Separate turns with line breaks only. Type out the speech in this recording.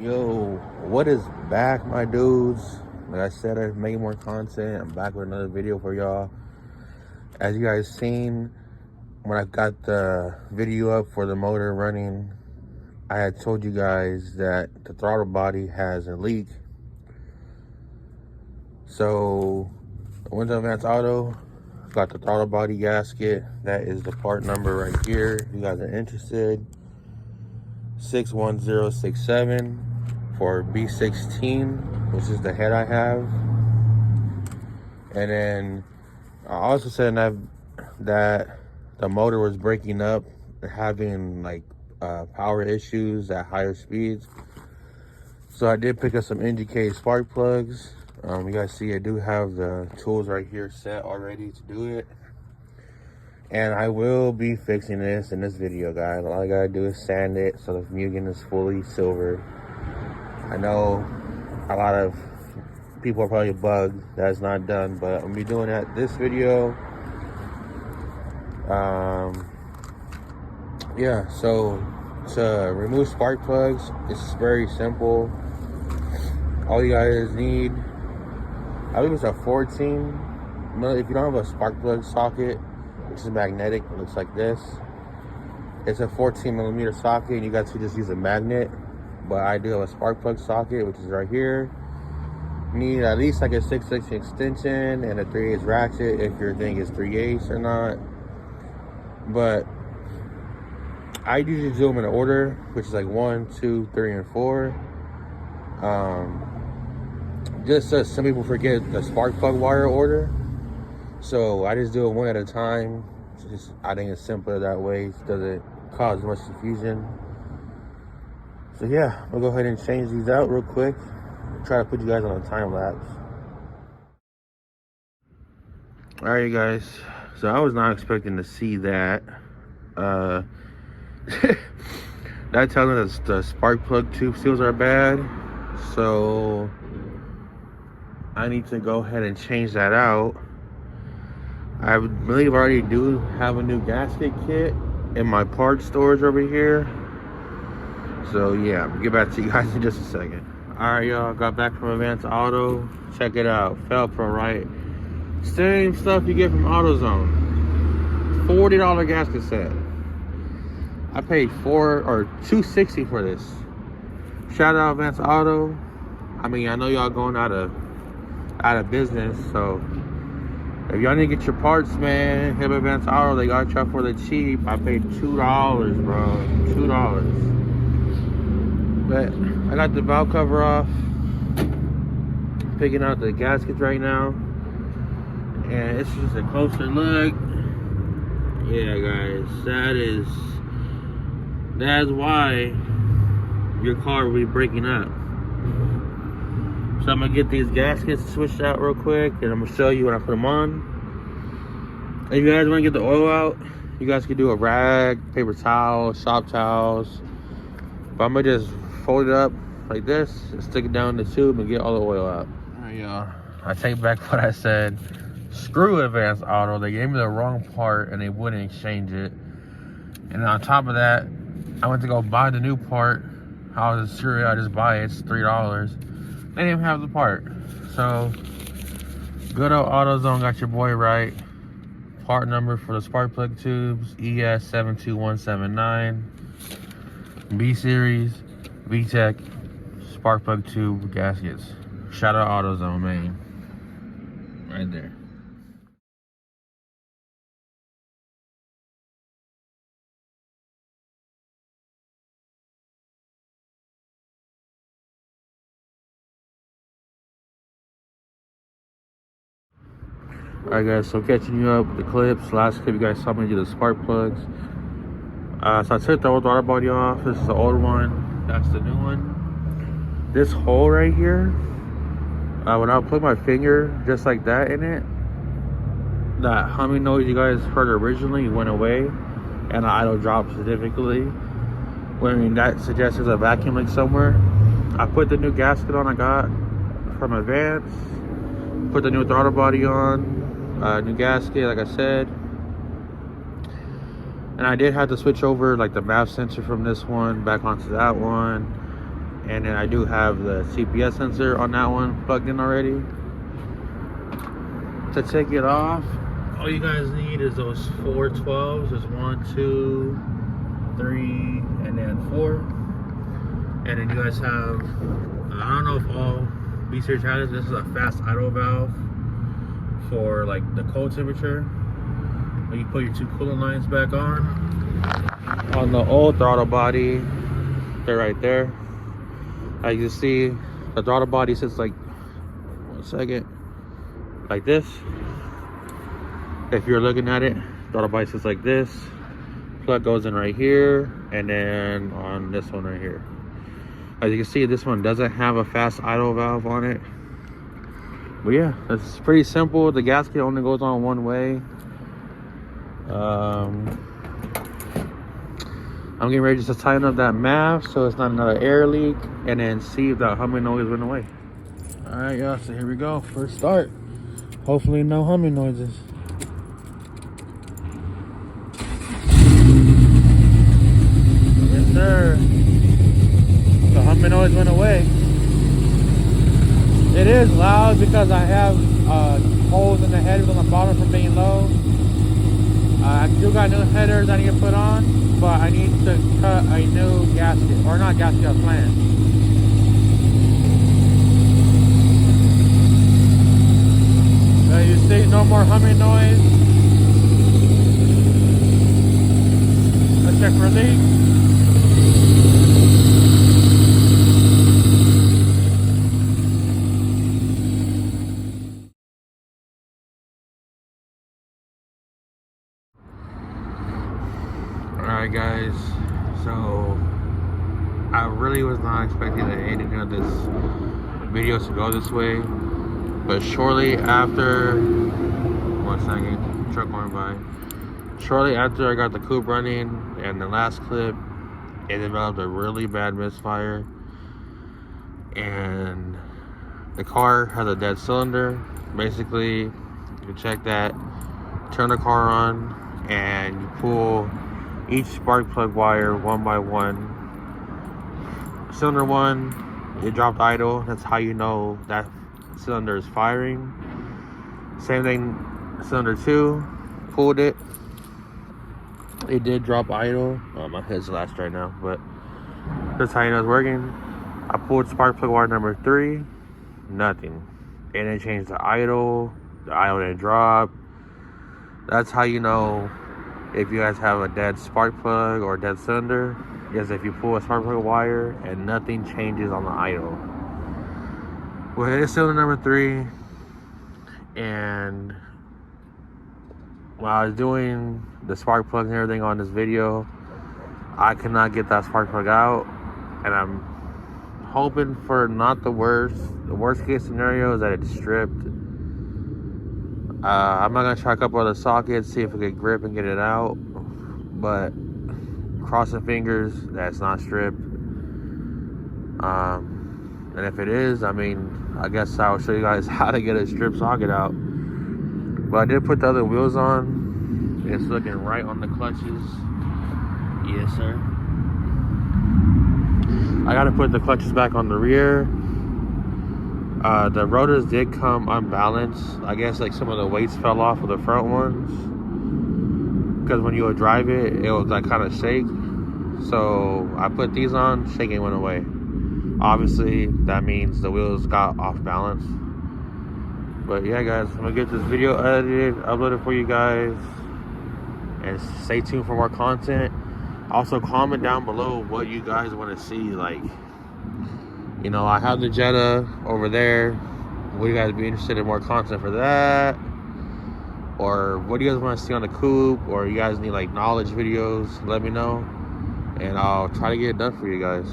Yo, what is back, my dudes? Like I said, I've made more content. I'm back with another video for y'all. As you guys seen, when I got the video up for the motor running, I had told you guys that the throttle body has a leak. So I went to Advanced Auto, got the throttle body gasket. That is the part number right here. If you guys are interested, 61067 for B16, which is the head I have. And then I also said that the motor was breaking up, having like power issues at higher speeds. So I did pick up some indicated spark plugs. You guys see I do have the tools right here set already to do it. And I will be fixing this in this video, guys. All I gotta do is sand it so the Mugen is fully silver. I know a lot of people are probably bugged that's not done, but I'm gonna be doing that this video. Yeah, so to remove spark plugs, it's very simple. All you guys need, I believe it's a 14. If you don't have a spark plug socket, which is magnetic, it looks like this. It's a 14mm socket, and you guys could just use a magnet. But I do have a spark plug socket, which is right here. You need at least like a 6/6 extension and a 3/8 ratchet if your thing is 3/8 or not. But I usually do them in order, which is like 1, 2, 3, and 4. Just so some people forget the spark plug wire order. So I just do it one at a time. I think it's simpler that way. It doesn't cause much confusion. So yeah, we'll go ahead and change these out real quick. Try to put you guys on a time lapse. All right, you guys. So I was not expecting to see that. That tells me that the spark plug tube seals are bad. So I need to go ahead and change that out. I believe I already do have a new gasket kit in my parts storage over here. So yeah, I'll get back to you guys in just a second. All right, y'all, got back from Advanced Auto. Check it out, Felpro, right? Same stuff you get from AutoZone. $40 gasket set. I paid $260 for this. Shout out Advanced Auto. I mean, I know y'all going out of business, so if y'all need to get your parts, man, hit Advanced Auto. They got y'all for the cheap. I paid $2, bro. $2. But I got the valve cover off. Picking out the gaskets right now. And it's just a closer look. Yeah, guys. That's why your car will be breaking up. So I'm gonna get these gaskets switched out real quick, and I'm gonna show you when I put them on. If you guys wanna get the oil out, you guys can do a rag, paper towel, shop towels. But I'm gonna just fold it up like this and stick it down the tube and get all the oil out. All right, y'all. I take back what I said. Screw Advanced Auto. They gave me the wrong part and they wouldn't exchange it. And on top of that, I went to go buy the new part. I was sure I just buy it. It's $3. They didn't even have the part. So good old AutoZone got your boy right. Part number for the spark plug tubes, ES72179. B series, VTEC, spark plug tube gaskets. Shout out AutoZone, man. Right there. Alright guys, so catching you up with the clips. Last clip you guys saw me do the spark plugs. So I took the old throttle body off. This is the old one. That's the new one. This hole right here, when I put my finger just like that in it, that humming noise you guys heard originally went away, and the idle dropped significantly. When that suggests there's a vacuum leak somewhere. I put the new gasket on I got from Advance. Put the new throttle body on. New gasket, like I said. And I did have to switch over like the MAP sensor from this one back onto that one. And And then I do have the CPS sensor on that one plugged in already. To take it off, all you guys need is those 412s. There's 1, 2, 3, and then 4. And then you guys have, I don't know if all B series has it. This is a fast idle valve for like the cold temperature. When you put your 2 coolant lines back on. On the old throttle body, they're right there. As you see, the throttle body sits like, one second, like this. If you're looking at it, throttle body sits like this. Plug goes in right here, and then on this one right here. As you can see, this one doesn't have a fast idle valve on it. But yeah, it's pretty simple. The gasket only goes on one way. I'm getting ready just to tighten up that MAF so it's not another air leak, and then see if that humming noise went away. All right, y'all, so here we go. First start. Hopefully no humming noises. Yes, sir. The humming noise went away. It is loud because I have holes in the headers on the bottom from being low. I still got new headers I need to put on, but I need to cut a new gasket, or not gasket, a flange. So you see no more humming noise. Let's check for leak. Alright guys, so I really was not expecting the ending of this video to go this way, but shortly after, one second, truck going by. Shortly after I got the coupe running and the last clip, it developed a really bad misfire, and the car has a dead cylinder. Basically, you can check that, turn the car on, and you pull each spark plug wire one by one. Cylinder 1, it dropped idle. That's how you know that cylinder is firing. Same thing, cylinder 2, pulled it. It did drop idle. My head's latched right now, but that's how you know it's working. I pulled spark plug wire number 3, nothing. And it changed the idle didn't drop. That's how you know if you guys have a dead spark plug or a dead cylinder, is if you pull a spark plug wire and nothing changes on the idle. Well, it's cylinder number 3, and while I was doing the spark plug and everything on this video, I cannot get that spark plug out, and I'm hoping for not the worst. The worst case scenario is that it's stripped. I'm not gonna try a couple other sockets, see if we can grip and get it out, but crossing fingers that's not stripped. And if it is, I mean, I guess I'll show you guys how to get a strip socket out. But I did put the other wheels on. It's looking right on the clutches. Yes, sir. I gotta put the clutches back on the rear. The rotors did come unbalanced. I guess like some of the weights fell off of the front ones, because when you would drive it, it would like kind of shake. So I put these on, shaking went away. Obviously that means the wheels got off balance. But yeah guys, I'm gonna get this video edited, uploaded for you guys, and stay tuned for more content. Also comment down below what you guys want to see. Like, you know, I have the Jetta over there. Would you guys be interested in more content for that? Or what do you guys want to see on the coupe? Or you guys need like knowledge videos? Let me know, and I'll try to get it done for you guys.